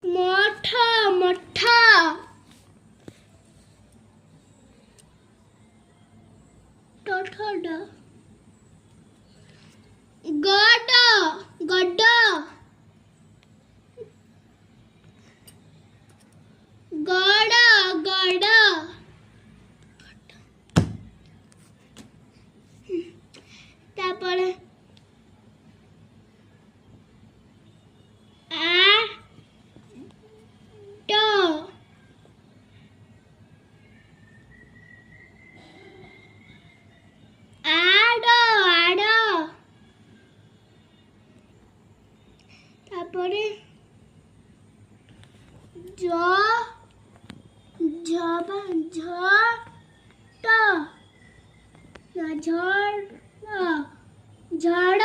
मोठा मोठा टोठोडा गड गड गड गड तापर तापरे ज झबा झट झड़ झड़